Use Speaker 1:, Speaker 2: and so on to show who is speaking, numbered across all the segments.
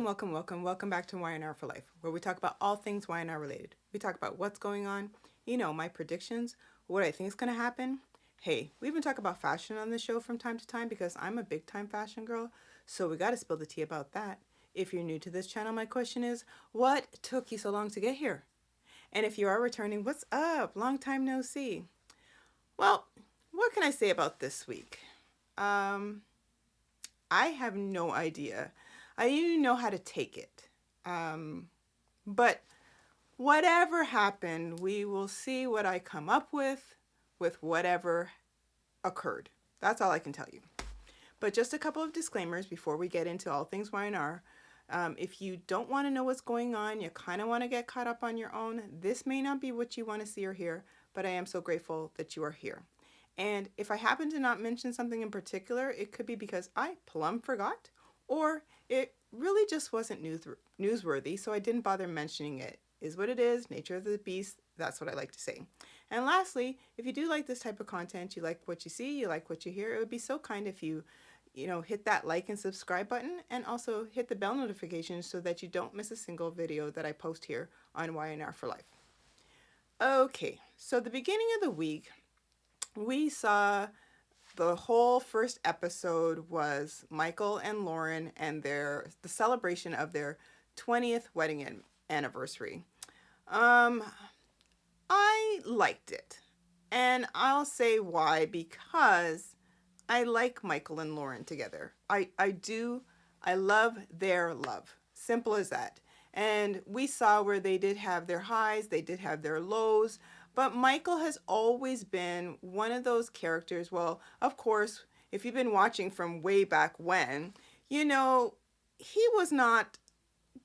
Speaker 1: welcome back to Y&R For Life, where we talk about all things Y&R related. We talk about what's going on, my predictions, what I think is going to happen. Hey, we even talk about fashion on the show from time to time because I'm a big time fashion girl, so we got to spill the tea about that. If you're new to this channel, my question is, what took you so long to get here? And if you are returning, what's up? Long time no see. Well, what can I say about this week? I have no idea. I didn't even know how to take it. But whatever happened, we will see what I come up with whatever occurred. That's all I can tell you. But just a couple of disclaimers before we get into all things Y&R. If you don't want to know what's going on, you kind of want to get caught up on your own, this may not be what you want to see or hear, but I am so grateful that you are here. And if I happen to not mention something in particular, it could be because I plumb forgot, or it really just wasn't newsworthy, so I didn't bother mentioning it. Is what it is, nature of the beast, that's what I like to say. And lastly, if you do like this type of content, you like what you see, you like what you hear, it would be so kind if you hit that like and subscribe button, and also hit the bell notification so that you don't miss a single video that I post here on Y&R For Life. Okay, so the beginning of the week, we saw the whole first episode was Michael and Lauren and the celebration of their 20th wedding anniversary. I liked it, and I'll say why, because I like Michael and Lauren together. I do. I love their love. Simple as that. And we saw where they did have their highs, they did have their lows, but Michael has always been one of those characters. Well, of course, if you've been watching from way back when, he was not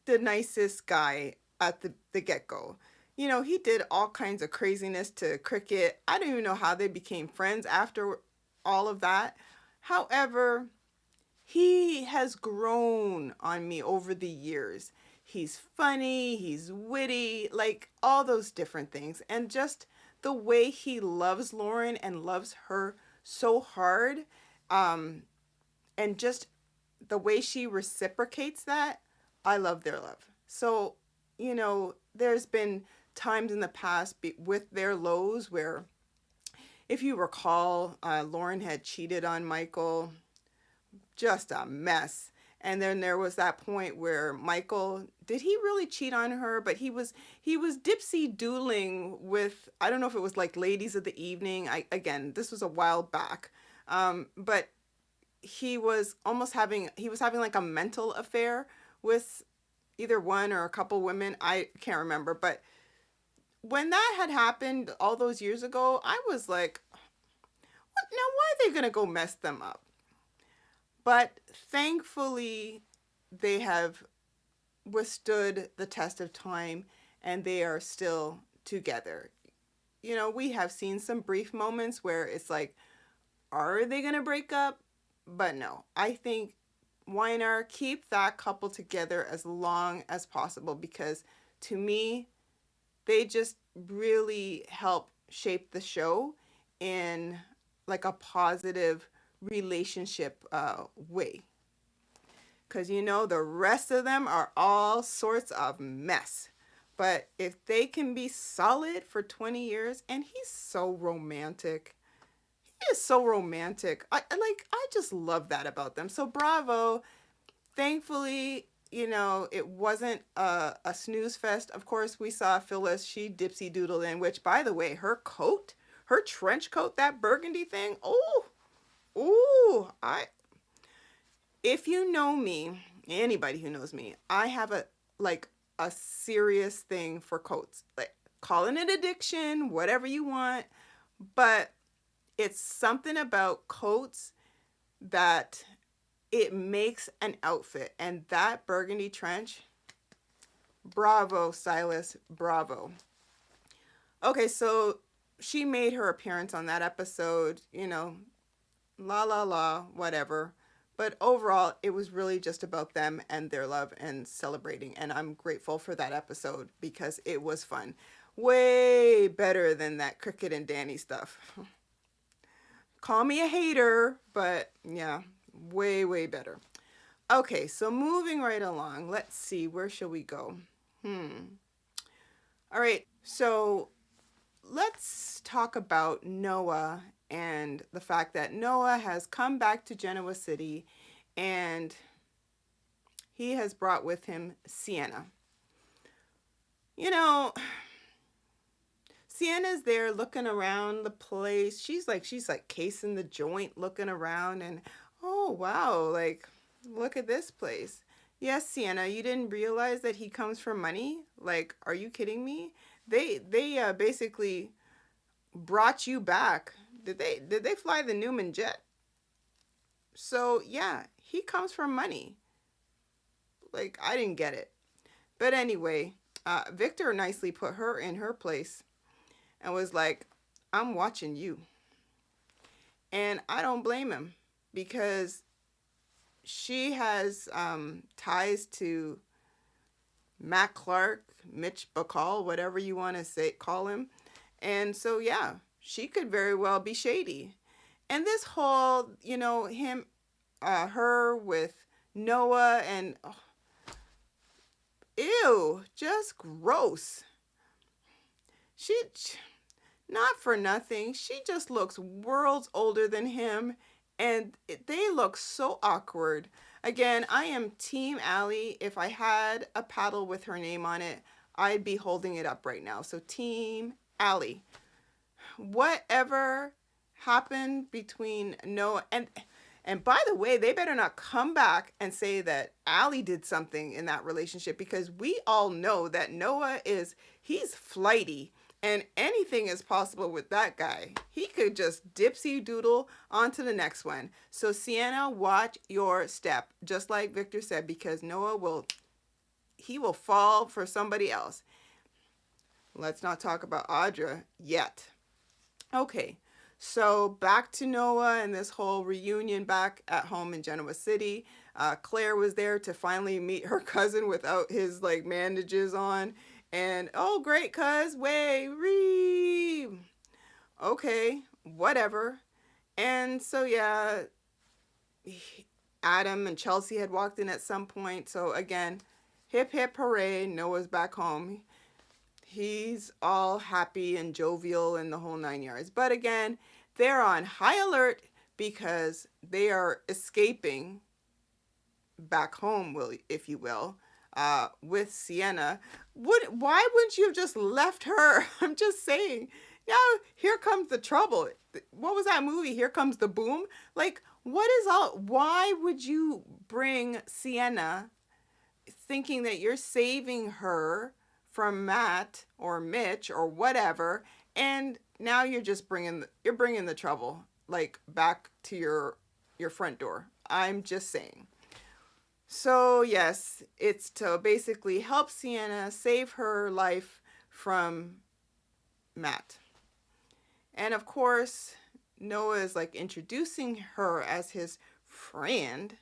Speaker 1: the nicest guy at the get-go. He did all kinds of craziness to Cricket. I don't even know how they became friends after all of that. However, he has grown on me over the years. He's funny, he's witty, like all those different things. And just the way he loves Lauren and loves her so hard, and just the way she reciprocates that, I love their love. So, there's been times in the past with their lows where, if you recall, Lauren had cheated on Michael, just a mess. And then there was that point where Michael, did he really cheat on her? But he was dipsy doodling with, I don't know if it was like ladies of the evening. Again, this was a while back. But he was having like a mental affair with either one or a couple women. I can't remember. But when that had happened all those years ago, I was like, now why are they going to go mess them up? But thankfully, they have withstood the test of time, and they are still together. We have seen some brief moments where it's like, are they going to break up? But no, I think Y&R keep that couple together as long as possible, because to me, they just really help shape the show in like a positive relationship way. Because the rest of them are all sorts of mess. But if they can be solid for 20 years, and he's so romantic. He is so romantic. I just love that about them. So bravo. Thankfully, it wasn't a snooze fest. Of course, we saw Phyllis, she dipsy doodled in, which, by the way, her trench coat, that burgundy thing, if you know me, anybody who knows me, I have a serious thing for coats. Like, call it an addiction, whatever you want, but it's something about coats that it makes an outfit. And that burgundy trench, bravo, stylist, bravo. Okay, so she made her appearance on that episode, whatever. But overall, it was really just about them and their love and celebrating. And I'm grateful for that episode because it was fun. Way better than that Cricket and Danny stuff. Call me a hater, but yeah, way, way better. Okay, so moving right along. Let's see, where shall we go? All right, so let's talk about Noah and the fact that Noah has come back to Genoa City and he has brought with him Sienna. You know, Sienna's there looking around the place. She's like casing the joint, looking around, and oh wow, like look at this place. Yes, Sienna, you didn't realize that he comes for money? Like, are you kidding me? They basically brought you back. Did they fly the Newman jet? So yeah, he comes for money. Like, I didn't get it. But anyway, Victor nicely put her in her place and was like, I'm watching you. And I don't blame him because she has ties to Matt Clark, Mitch Bacall, whatever you want to say, call him. And so, yeah, she could very well be shady. And this whole, her with Noah and, oh, ew, just gross. She, not for nothing, she just looks worlds older than him, and they look so awkward. Again, I am Team Allie. If I had a paddle with her name on it, I'd be holding it up right now. So Team Allie. Whatever happened between Noah and by the way, they better not come back and say that Allie did something in that relationship, because we all know that he's flighty and anything is possible with that guy. He could just dipsy doodle on to the next one. So Sienna, watch your step, just like Victor said, because Noah will fall for somebody else. Let's not talk about Audra yet. Okay, so back to Noah and this whole reunion back at home in Genoa City. Claire was there to finally meet her cousin without his like bandages on. And oh great cuz, way ree. Okay, whatever. And so yeah, Adam and Chelsea had walked in at some point. So again, hip hip hooray, Noah's back home. He's all happy and jovial and the whole 9 yards. But again, they're on high alert because they are escaping back home, if you will, with Sienna. Why wouldn't you have just left her? I'm just saying. Now, here comes the trouble. What was that movie? Here Comes the Boom? Like, why would you bring Sienna thinking that you're saving her from Matt or Mitch or whatever, and now you're just bringing the trouble like back to your front door. I'm just saying. So yes, it's to basically help Sienna save her life from Matt. And of course, Noah is like introducing her as his friend,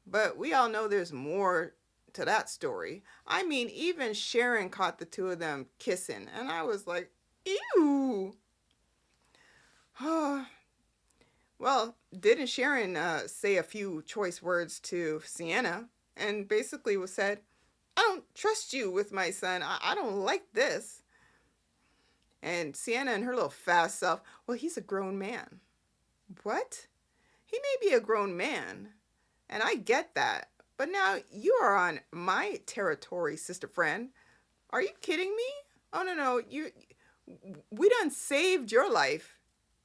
Speaker 1: but we all know there's more to that story. I mean, even Sharon caught the two of them kissing, and I was like, ew. Well, didn't Sharon say a few choice words to Sienna and basically said, I don't trust you with my son. I don't like this. And Sienna and her little fast self, well, he's a grown man. What? He may be a grown man, and I get that. But now you are on my territory, sister friend. Are you kidding me? Oh no, we done saved your life.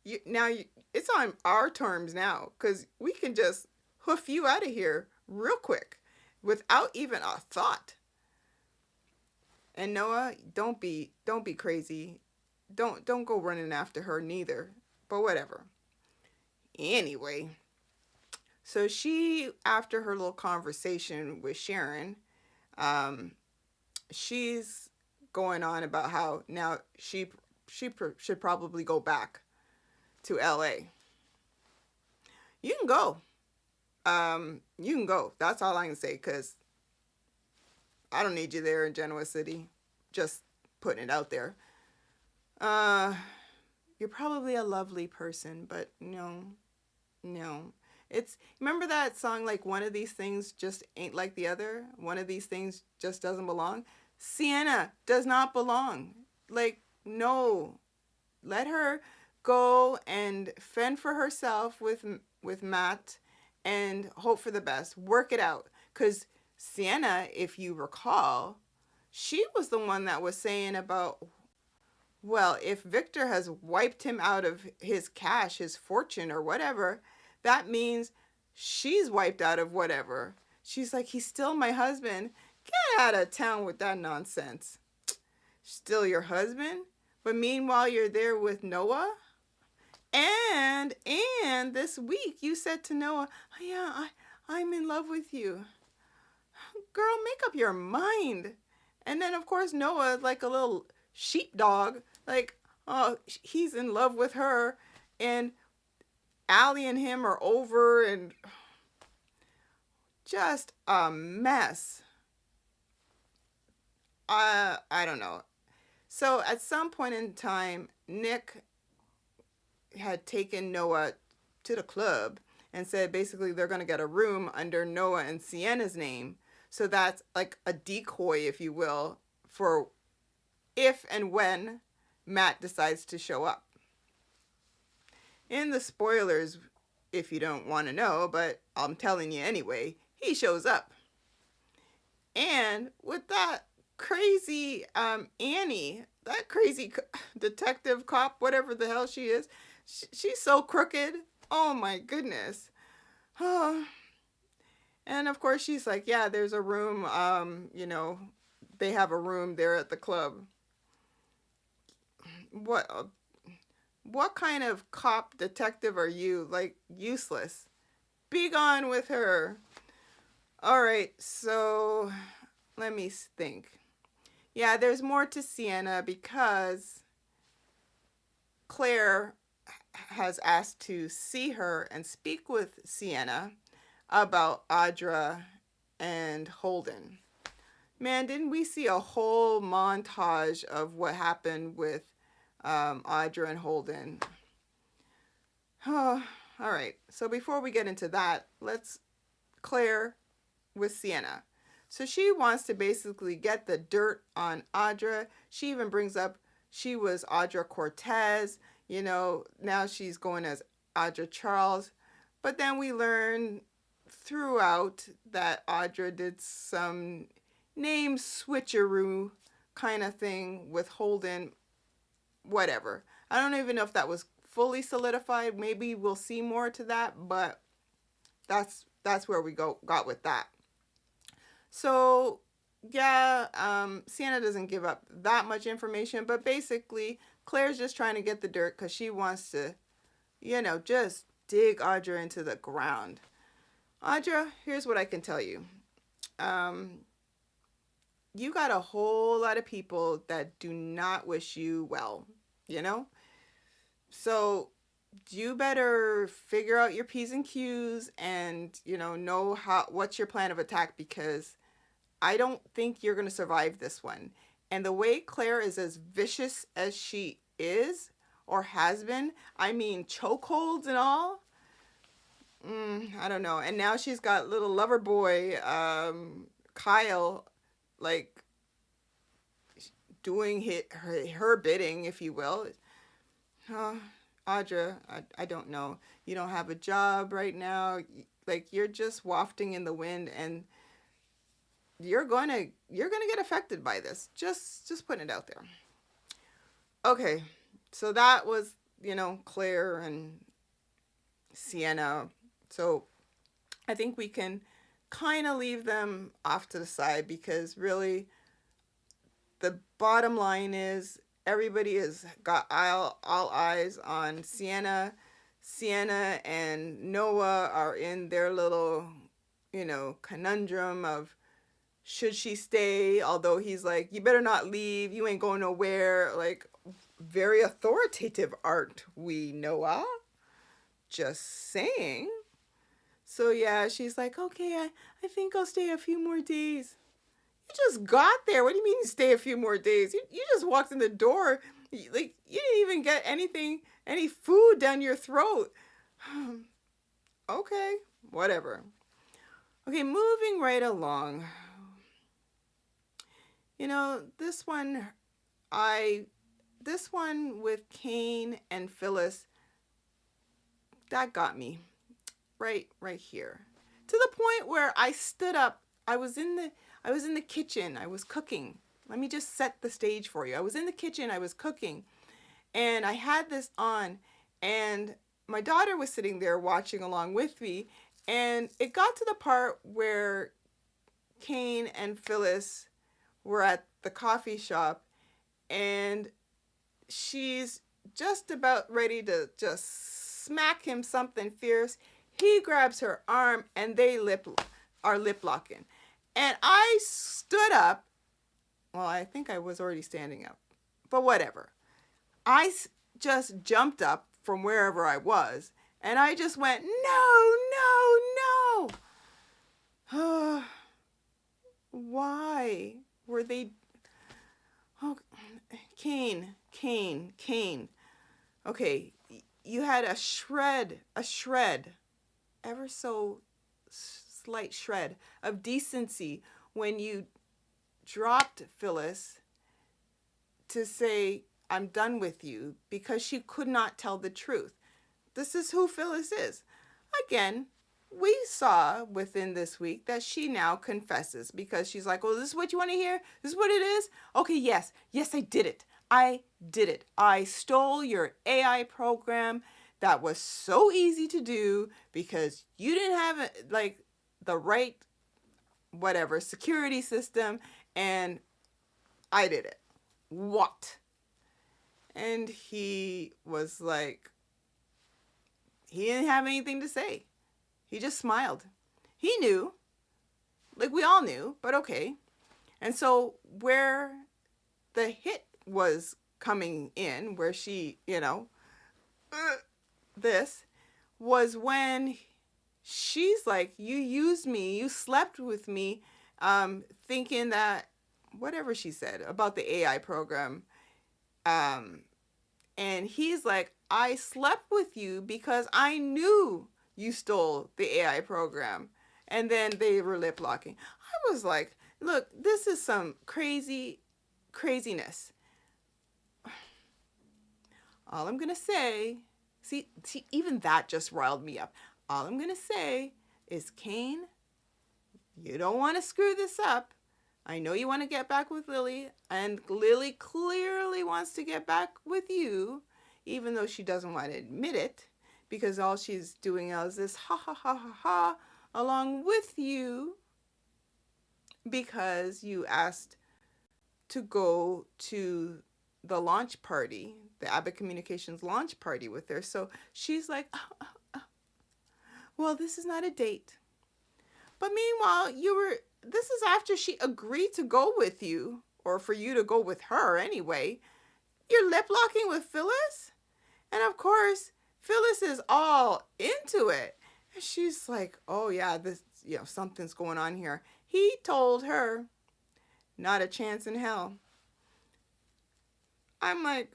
Speaker 1: It's on our terms now, because we can just hoof you out of here real quick without even a thought. And Noah, don't be crazy. Don't go running after her neither. But whatever. Anyway, so she, after her little conversation with Sharon, she's going on about how now she should probably go back to LA. You can go. You can go. That's all I can say, because I don't need you there in Genoa City. Just putting it out there. You're probably a lovely person, but no. It's, remember that song, like, one of these things just ain't like the other? One of these things just doesn't belong? Sienna does not belong. Like, no. Let her go and fend for herself with Matt and hope for the best. Work it out. Because Sienna, if you recall, she was the one that was saying about, well, if Victor has wiped him out of his cash, his fortune, or whatever, that means she's wiped out of whatever. She's like, he's still my husband. Get out of town with that nonsense. Still your husband? But meanwhile, you're there with Noah? And this week you said to Noah, oh, yeah, I'm in love with you. Girl, make up your mind. And then, of course, Noah, like a little sheepdog, like, oh, he's in love with her. And Allie and him are over, and just a mess. I don't know. So at some point in time, Nick had taken Noah to the club and said basically they're going to get a room under Noah and Sienna's name. So that's like a decoy, if you will, for if and when Matt decides to show up. In the spoilers, if you don't want to know, but I'm telling you anyway, he shows up. And with that crazy Annie, that crazy detective cop, whatever the hell she is, she's so crooked. Oh my goodness. And of course she's like, yeah, there's a room, they have a room there at the club. What kind of cop detective are you? Like, useless. Be gone with her. All right, so let me think. Yeah, there's more to Sienna because Claire has asked to see her and speak with Sienna about Audra and Holden. Man, didn't we see a whole montage of what happened with Audra and Holden? Oh, all right, so before we get into that, let's Claire with Sienna. So she wants to basically get the dirt on Audra. She even brings up she was Audra Cortez, now she's going as Audra Charles. But then we learn throughout that Audra did some name switcheroo kind of thing with Holden, whatever. I don't even know if that was fully solidified. Maybe we'll see more to that, but that's where we got with that. So yeah, Sienna doesn't give up that much information, but basically Claire's just trying to get the dirt because she wants to, just dig Audra into the ground. Audra, here's what I can tell you. You got a whole lot of people that do not wish you well, So you better figure out your P's and Q's and, know what's your plan of attack, because I don't think you're going to survive this one. And the way Claire is as vicious as she is or has been, I mean, chokeholds and all, I don't know. And now she's got little lover boy, Kyle, like, doing her bidding, if you will. Audra, I don't know. You don't have a job right now. Like, you're just wafting in the wind, and you're gonna get affected by this. Just putting it out there. Okay, so that was, Claire and Sienna. So I think we can kind of leave them off to the side, because really the bottom line is everybody has got all eyes on Sienna. Sienna and Noah are in their little, conundrum of, should she stay? Although he's like, you better not leave. You ain't going nowhere. Like, very authoritative, aren't we, Noah? Just saying. So yeah, she's like, okay, I think I'll stay a few more days. You just got there. What do you mean you stay a few more days? You just walked in the door. Like, you didn't even get any food down your throat. Okay, whatever. Okay, moving right along. You know, I this one with Kane and Phyllis, that got me right here. To the point where I stood up. I was in the kitchen. I was cooking. Let me just set the stage for you. I was in the kitchen, I was cooking, and I had this on, and my daughter was sitting there watching along with me, and it got to the part where Kane and Phyllis were at the coffee shop, and she's just about ready to just smack him something fierce. He grabs her arm and they are lip locking. And I stood up. Well, I think I was already standing up, but whatever. I just jumped up from wherever I was and I just went, no, no, no. Why were they? Oh, Kane. Okay, you had a shred, ever so slight shred of decency when you dropped Phyllis to say, I'm done with you, because she could not tell the truth. This is who Phyllis is. Again, we saw within this week that she now confesses because she's like, oh, this is what you want to hear? This is what it is? Okay, yes, I did it. I stole your AI program. That was so easy to do because you didn't have like the right whatever security system, and I did it. What? And he was like, he didn't have anything to say. He just smiled. He knew, like we all knew, but okay. And so where the hit was coming in, where she, this was when she's like, you used me, you slept with me, thinking that whatever she said about the AI program. And he's like, I slept with you because I knew you stole the AI program. And then they were lip locking. I was like, look, this is some craziness. All I'm going to say, see, even that just riled me up. All I'm going to say is, Kane, you don't want to screw this up. I know you want to get back with Lilly, and Lilly clearly wants to get back with you, even though she doesn't want to admit it, because all she's doing is this ha ha ha ha ha along with you because you asked to go to the launch party, the Abbott Communications launch party with her. So she's like, well, this is not a date. But meanwhile, this is after she agreed to go with you, or for you to go with her anyway. You're lip locking with Phyllis? And of course, Phyllis is all into it. And she's like, oh yeah, this, something's going on here. He told her, not a chance in hell. I'm like,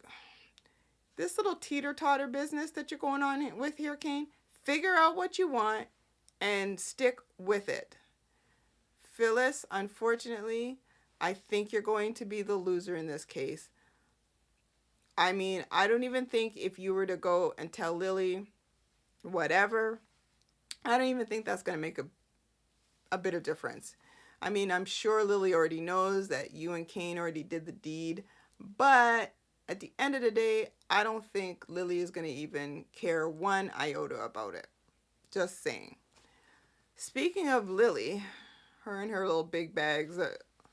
Speaker 1: this little teeter-totter business that you're going on with here, Kane, figure out what you want and stick with it. Phyllis, unfortunately, I think you're going to be the loser in this case. I mean, I don't even think if you were to go and tell Lilly whatever, I don't even think that's going to make a bit of difference. I mean, I'm sure Lilly already knows that you and Kane already did the deed, but at the end of the day, I don't think Lilly is going to even care one iota about it. Just saying. Speaking of Lilly, her and her little big bags,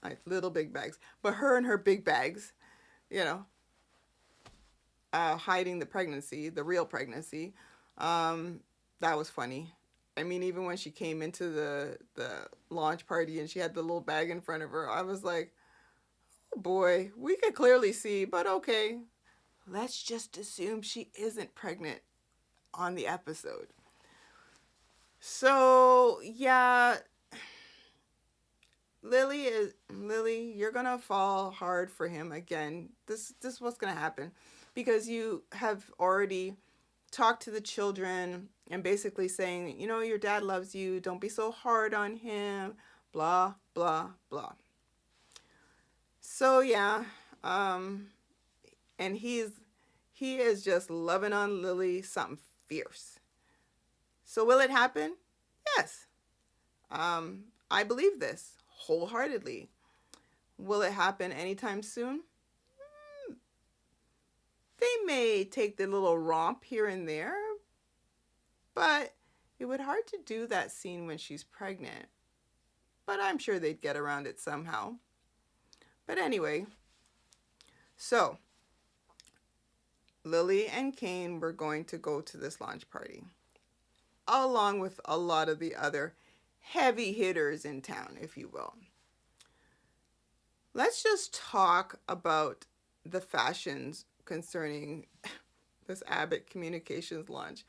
Speaker 1: but her and her big bags, hiding the pregnancy, the real pregnancy, that was funny. I mean, even when she came into the launch party and she had the little bag in front of her, I was like, oh boy, we could clearly see, but okay. Let's just assume she isn't pregnant on the episode. So, yeah, Lilly, you're going to fall hard for him again. This is what's going to happen because you have already talk to the children and basically saying, your dad loves you. Don't be so hard on him. Blah, blah, blah. So yeah, um, and he is just loving on Lilly something fierce. So will it happen? Yes. I believe this wholeheartedly. Will it happen anytime soon? They may take the little romp here and there, but it would hard to do that scene when she's pregnant. But I'm sure they'd get around it somehow. But anyway, so Lilly and Kane were going to go to this launch party, along with a lot of the other heavy hitters in town, if you will. Let's just talk about the fashions concerning this Abbott Communications launch.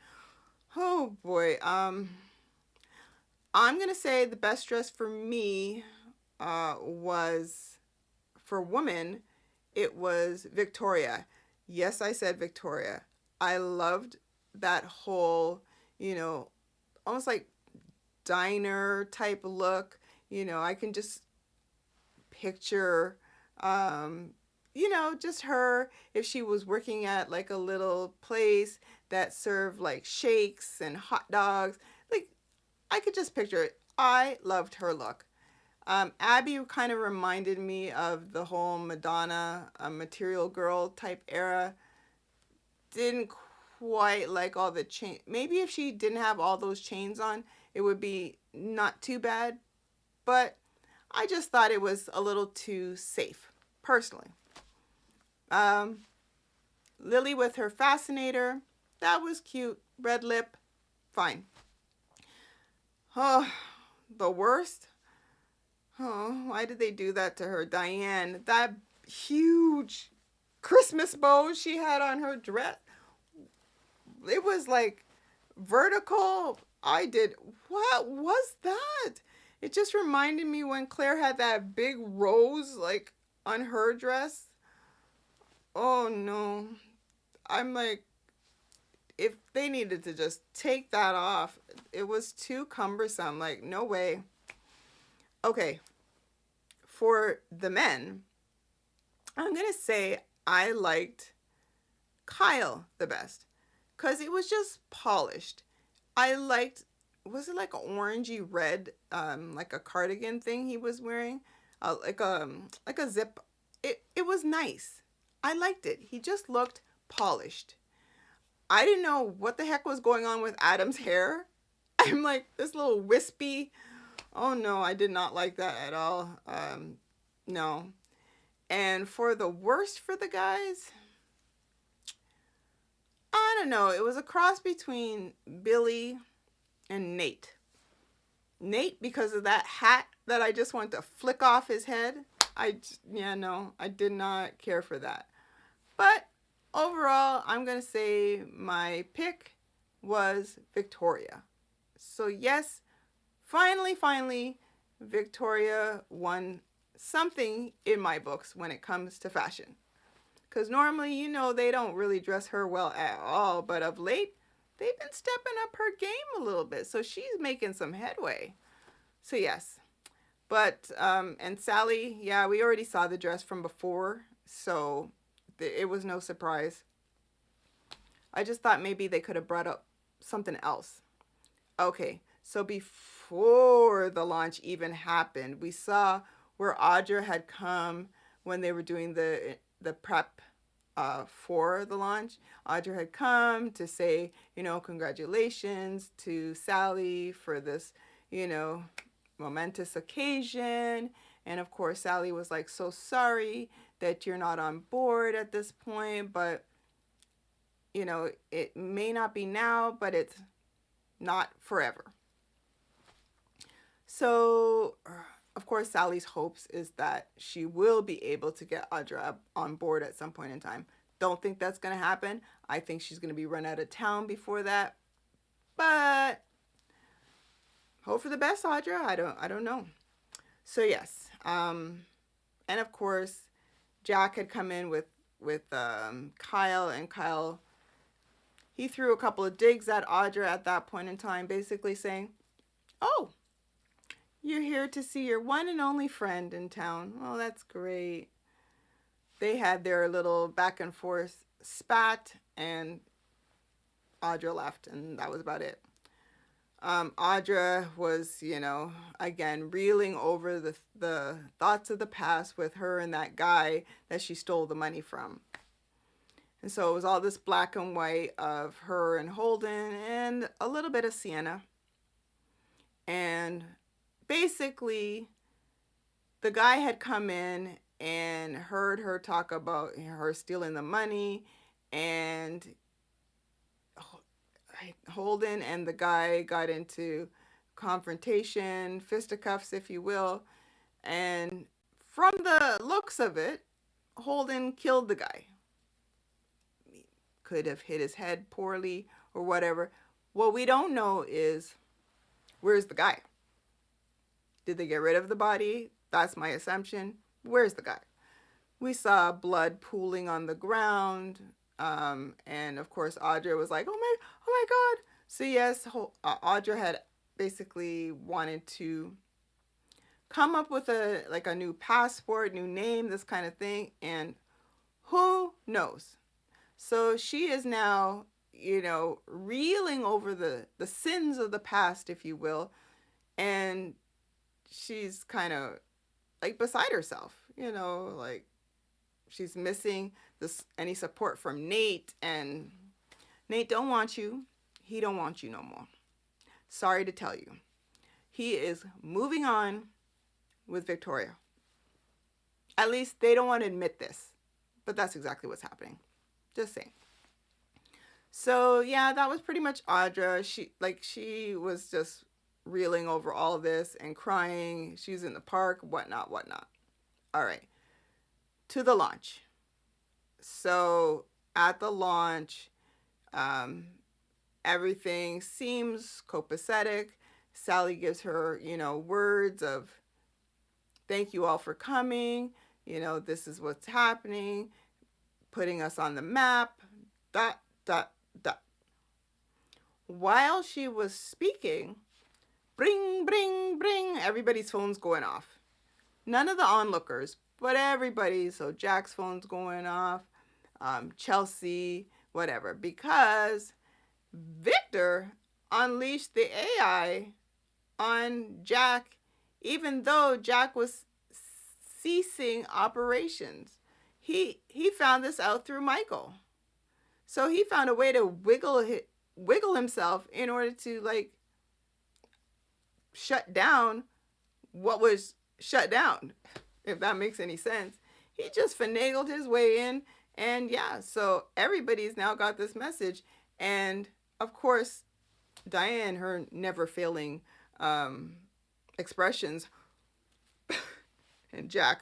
Speaker 1: Oh boy, I'm gonna say the best dress for me was, for women, it was Victoria. Yes, I said Victoria. I loved that whole, almost like diner type look. I can just picture, just her if she was working at like a little place that served like shakes and hot dogs. Like, I could just picture it. I loved her look. Abby kind of reminded me of the whole Madonna Material Girl type era. Didn't quite like all the chain. Maybe if she didn't have all those chains on, it would be not too bad. But I just thought it was a little too safe, personally. Lilly with her fascinator, that was cute. Red lip, fine. Oh, the worst. Oh, why did they do that to her? Diane, that huge Christmas bow she had on her dress. It was like vertical. What was that? It just reminded me when Claire had that big rose like on her dress. Oh no. I'm like, if they needed to just take that off, it was too cumbersome. Like, no way. Okay, for the men, I'm going to say I liked Kyle the best because it was just polished. I liked, was it like an orangey red, like a cardigan thing he was wearing? Like a zip. It was nice. I liked it. He just looked polished. I didn't know what the heck was going on with Adam's hair. I'm like, this little wispy. Oh no, I did not like that at all. No. And for the worst for the guys, I don't know. It was a cross between Billy and Nate. Nate, because of that hat that I just wanted to flick off his head. I did not care for that. But overall, I'm going to say my pick was Victoria. So yes, finally, Victoria won something in my books when it comes to fashion. Because normally, they don't really dress her well at all. But of late, they've been stepping up her game a little bit. So she's making some headway. So yes. But, and Sally, yeah, we already saw the dress from before. So it was no surprise. I just thought maybe they could have brought up something else. Okay, so before the launch even happened, we saw where Audra had come when they were doing the prep for the launch. Audra had come to say, congratulations to Sally for this, momentous occasion. And of course, Sally was like, so sorry that you're not on board at this point, but, it may not be now, but it's not forever. So, of course, Sally's hopes is that she will be able to get Audra on board at some point in time. Don't think that's going to happen. I think she's going to be run out of town before that. But hope for the best, Audra. I don't know. So yes, and of course, Jack had come in with Kyle, and Kyle he threw a couple of digs at Audra at that point in time, basically saying, "Oh, you're here to see your one and only friend in town. Oh, that's great." They had their little back and forth spat, and Audra left, and that was about it. Audra was, again, reeling over the thoughts of the past with her and that guy that she stole the money from. And so it was all this black and white of her and Holden and a little bit of Sienna. And basically, the guy had come in and heard her talk about her stealing the money, and Holden and the guy got into confrontation, fisticuffs, if you will. And from the looks of it, Holden killed the guy. He could have hit his head poorly or whatever. What we don't know is, where's the guy? Did they get rid of the body? That's my assumption. Where's the guy? We saw blood pooling on the ground. And of course, Audra was like, oh my God. So yes, Audra had basically wanted to come up with a new passport, new name, this kind of thing. And who knows? So she is now, reeling over the sins of the past, if you will. And she's kind of like beside herself, like she's missing any support from Nate, and Nate don't want you. He don't want you no more. Sorry to tell you. He is moving on with Victoria. At least they don't want to admit this, but that's exactly what's happening. Just saying. So yeah, that was pretty much Audra. She was just reeling over all of this and crying. She's in the park, whatnot. All right. To the launch. So at the launch, everything seems copacetic. Sally gives her, words of thank you all for coming. This is what's happening, putting us on the map. ... While she was speaking, bring, bring, bring, everybody's phone's going off. None of the onlookers, but everybody. So Jack's phone's going off, Chelsea, whatever, because Victor unleashed the AI on Jack, even though Jack was ceasing operations. He found this out through Michael. So he found a way to wiggle himself in order to shut down what was shut down, if that makes any sense. He just finagled his way in, and yeah, so everybody's now got this message. And of course, Diane, her never failing expressions, and Jack,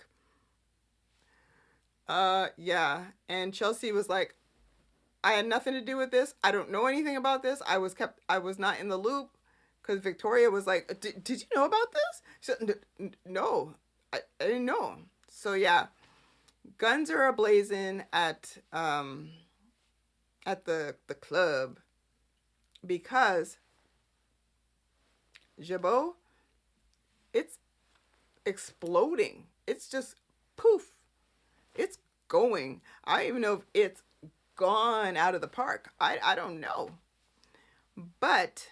Speaker 1: yeah, and Chelsea was like, I had nothing to do with this. I don't know anything about this. I was not in the loop, because Victoria was like, did you know about this? She said, no, I didn't know. So yeah, guns are ablazing at the club, because Jabot, it's exploding. It's just poof. It's going. I don't even know if it's gone out of the park. I don't know. But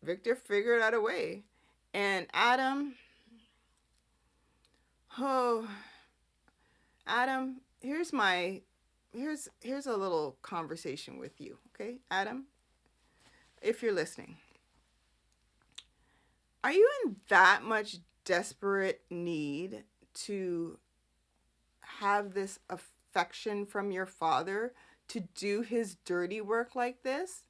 Speaker 1: Victor figured out a way. And Adam, here's a little conversation with you, okay? Adam, if you're listening, are you in that much desperate need to have this affection from your father to do his dirty work like this?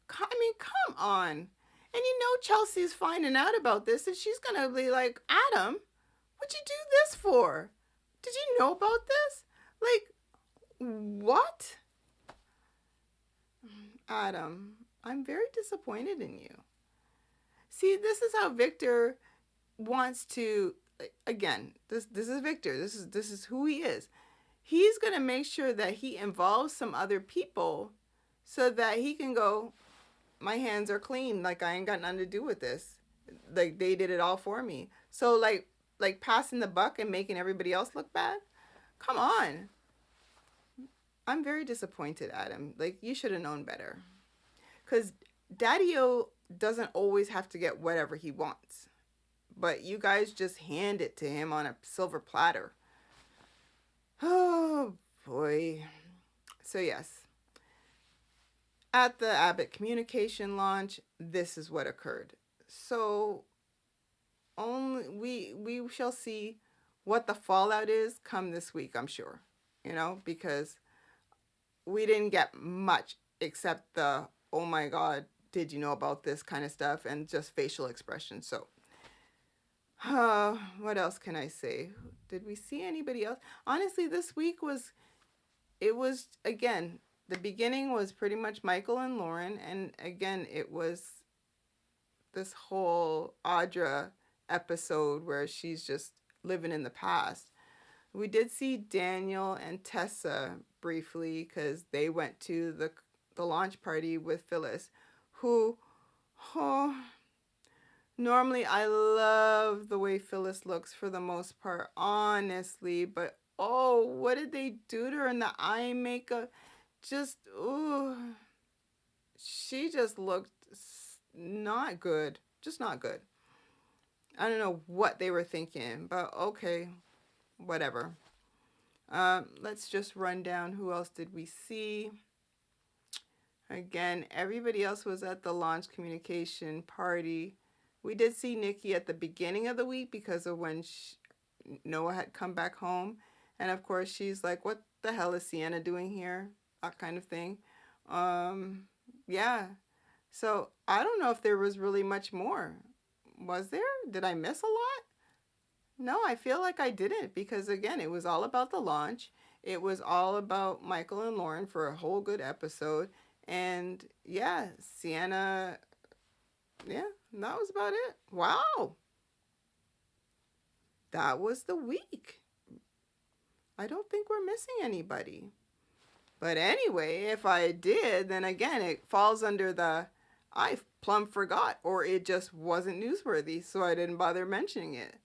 Speaker 1: I mean, come on. And Chelsea's finding out about this, and she's gonna be like, Adam, what'd you do this for? Did you know about this? What? Adam, I'm very disappointed in you. See, this is how Victor wants to, again, this is Victor. This is who he is. he's going to make sure that he involves some other people so that he can go, my hands are clean. Like, I ain't got nothing to do with this. Like, they did it all for me. So, like passing the buck and making everybody else look bad? Come on. I'm very disappointed at him. Like, you should have known better. Because Daddy-O doesn't always have to get whatever he wants. But you guys just hand it to him on a silver platter. Oh, boy. So, yes. At the Abbott communication launch, this is what occurred. So, we shall see what the fallout is come this week, I'm sure. Because we didn't get much except the, oh my God, did you know about this kind of stuff, and just facial expression. So, what else can I say? Did we see anybody else? Honestly, this week was, again, the beginning was pretty much Michael and Lauren, and again, it was this whole Audra episode where she's just living in the past. We did see Daniel and Tessa briefly because they went to the launch party with Phyllis, who, normally I love the way Phyllis looks for the most part, honestly, but what did they do to her in the eye makeup? Just, she just looked not good, just not good. I don't know what they were thinking, but okay, whatever. Let's just run down who else did we see. Again, everybody else was at the launch communication party. We did see Nikki at the beginning of the week because of when Noah had come back home. And of course, she's like, what the hell is Sienna doing here? That kind of thing. Yeah. So I don't know if there was really much more. Was there? Did I miss a lot? No, I feel like I didn't, because again, it was all about the launch. It was all about Michael and Lauren for a whole good episode. And yeah, Sienna, yeah, that was about it. Wow. That was the week. I don't think we're missing anybody. But anyway, if I did, then again, it falls under the I plumb forgot, or it just wasn't newsworthy, so I didn't bother mentioning it.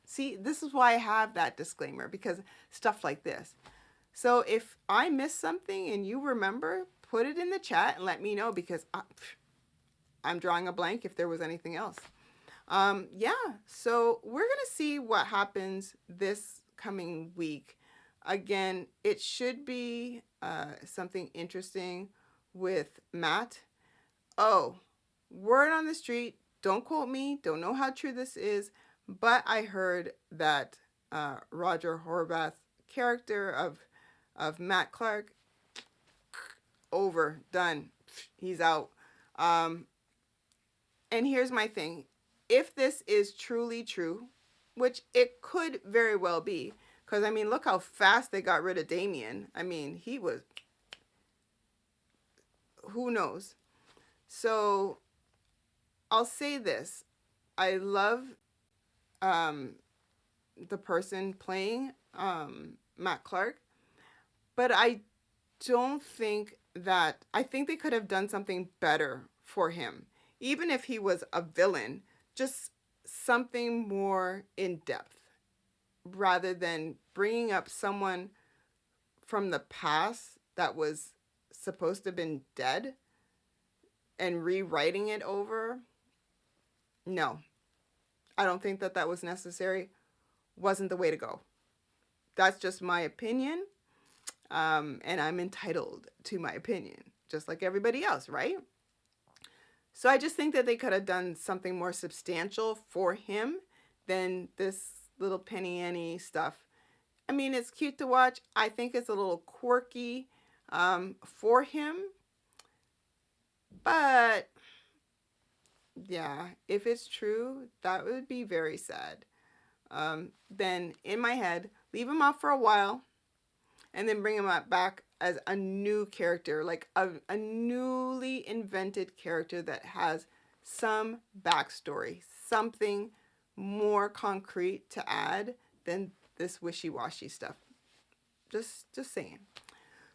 Speaker 1: See, this is why I have that disclaimer, because stuff like this. So if I missed something and you remember, put it in the chat and let me know, because I'm drawing a blank if there was anything else. Yeah, so we're going to see what happens this coming week. Again, it should be something interesting with Matt. Oh, word on the street, don't quote me, don't know how true this is, but I heard that Roger Horvath's character of Matt Clark, over, done, he's out. And here's my thing. If this is truly true, which it could very well be, because, I mean, look how fast they got rid of Damien. I mean, he was, who knows? So, I'll say this. I love the person playing Matt Clark, but I don't think that, I think they could have done something better for him. Even if he was a villain, just something more in depth, rather than bringing up someone from the past that was supposed to have been dead and rewriting it over. No, I don't think that was necessary. Wasn't the way to go. That's just my opinion. And I'm entitled to my opinion, just like everybody else, right? So I just think that they could have done something more substantial for him than this little penny ante stuff. I mean, it's cute to watch. I think it's a little quirky for him. But yeah, if it's true, that would be very sad. Then in my head, leave him off for a while and then bring him back as a new character, like a newly invented character that has some backstory, something more concrete to add than this wishy-washy stuff. Just saying.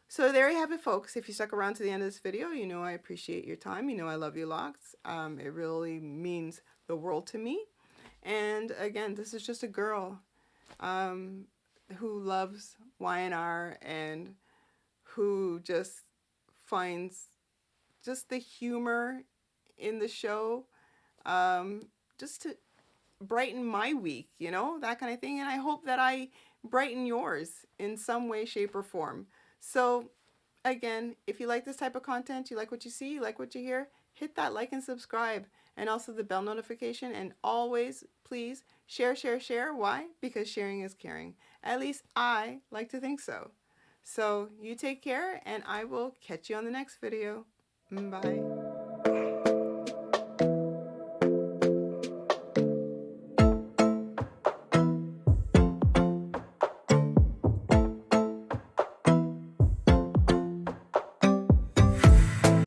Speaker 1: So there you have it, folks. If you stuck around to the end of this video, you know I appreciate your time. You know I love you lots. It really means the world to me. And again, this is just a girl who loves Y&R and who just finds just the humor in the show, just to brighten my week, you know, that kind of thing. And I hope that I brighten yours in some way, shape, or form. So again, if you like this type of content, you like what you see, you like what you hear, hit that like and subscribe, and also the bell notification. And always, please share, share, share. Why? Because sharing is caring. At least I like to think so. So you take care, and I will catch you on the next video. Bye.